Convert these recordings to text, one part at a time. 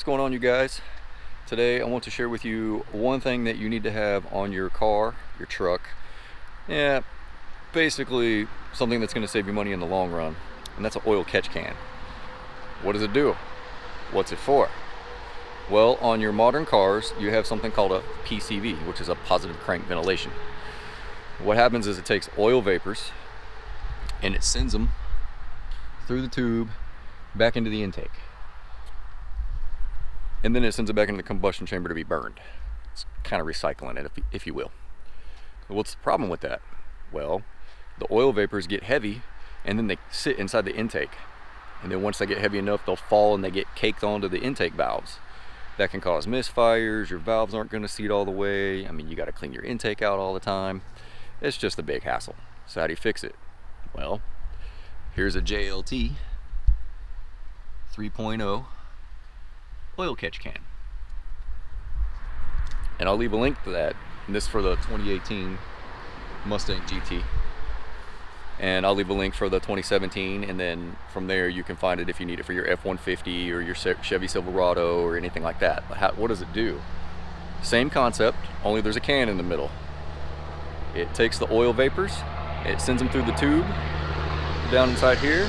What's going on, you guys? Today I want to share with you one thing that you need to have on your car, your truck. Yeah, basically something that's going to save you money in the long run, and that's an oil catch can. What does it do? What's it for? Well, on your modern cars you have something called a PCV, which is a positive crank ventilation. What happens is it takes oil vapors and it sends them through the tube back into the intake, and then it sends it back into the combustion chamber to be burned. It's kind of recycling it, if you will. What's the problem with that? Well, the oil vapors get heavy and then they sit inside the intake, and then once they get heavy enough they'll fall and they get caked onto the intake valves. That can cause misfires. Your valves aren't going to seat all the way. I mean, you got to clean your intake out all the time. It's just a big hassle. So how do you fix it? Well, here's a JLT 3.0 oil catch can, and I'll leave a link to that. And this for the 2018 Mustang GT, and I'll leave a link for the 2017, and then from there you can find it if you need it for your F-150 or your Chevy Silverado or anything like that. What does it do? Same concept, only there's a can in the middle. It takes the oil vapors, it sends them through the tube down inside here.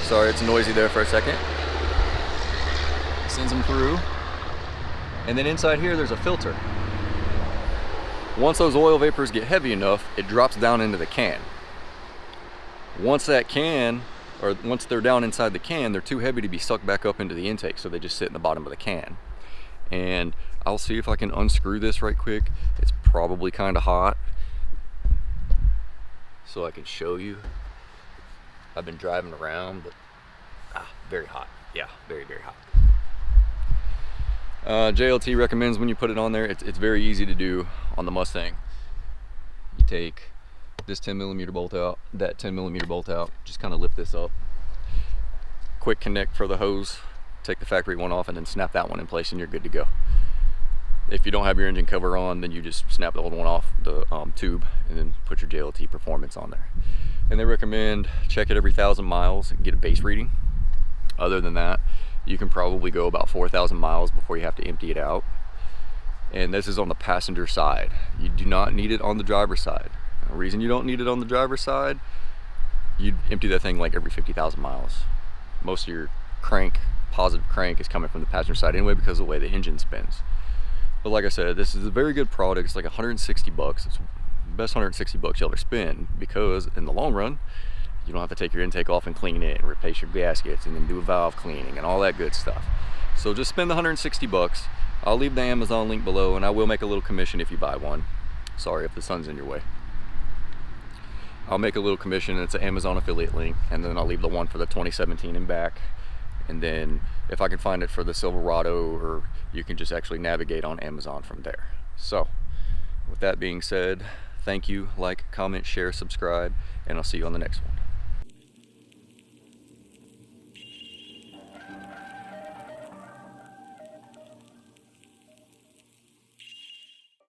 Sorry, it's noisy there for a second. Sends them through, and then inside here there's a filter. Once those oil vapors get heavy enough, it drops down into the can. Once they're down inside the can, they're too heavy to be sucked back up into the intake, so they just sit in the bottom of the can. And I'll see if I can unscrew this right quick. It's probably kind of hot, so I can show you. I've been driving around, but very hot. Yeah, very hot. JLT recommends when you put it on there, it's very easy to do on the Mustang. You take this 10mm bolt out, that 10mm bolt out, just kind of lift this up. Quick connect for the hose, take the factory one off, and then snap that one in place and you're good to go. If you don't have your engine cover on, then you just snap the old one off the tube and then put your JLT Performance on there. And they recommend check it every 1,000 miles and get a base reading. Other than that, you can probably go about 4,000 miles before you have to empty it out. And this is on the passenger side. You do not need it on the driver's side. The reason you don't need it on the driver's side, you empty that thing like every 50,000 miles. Most of your positive crank is coming from the passenger side anyway because of the way the engine spins. But like I said, this is a very good product. It's like 160 bucks. It's the best 160 bucks you'll ever spend, because in the long run, you don't have to take your intake off and clean it and replace your gaskets and then do a valve cleaning and all that good stuff. So just spend the 160 bucks. I'll leave the Amazon link below, and I will make a little commission if you buy one. Sorry if the sun's in your way. I'll make a little commission. It's an Amazon affiliate link, and then I'll leave the one for the 2017 in back. And then if I can find it for the Silverado, or you can just actually navigate on Amazon from there. So with that being said, thank you. Like, comment, share, subscribe, and I'll see you on the next one.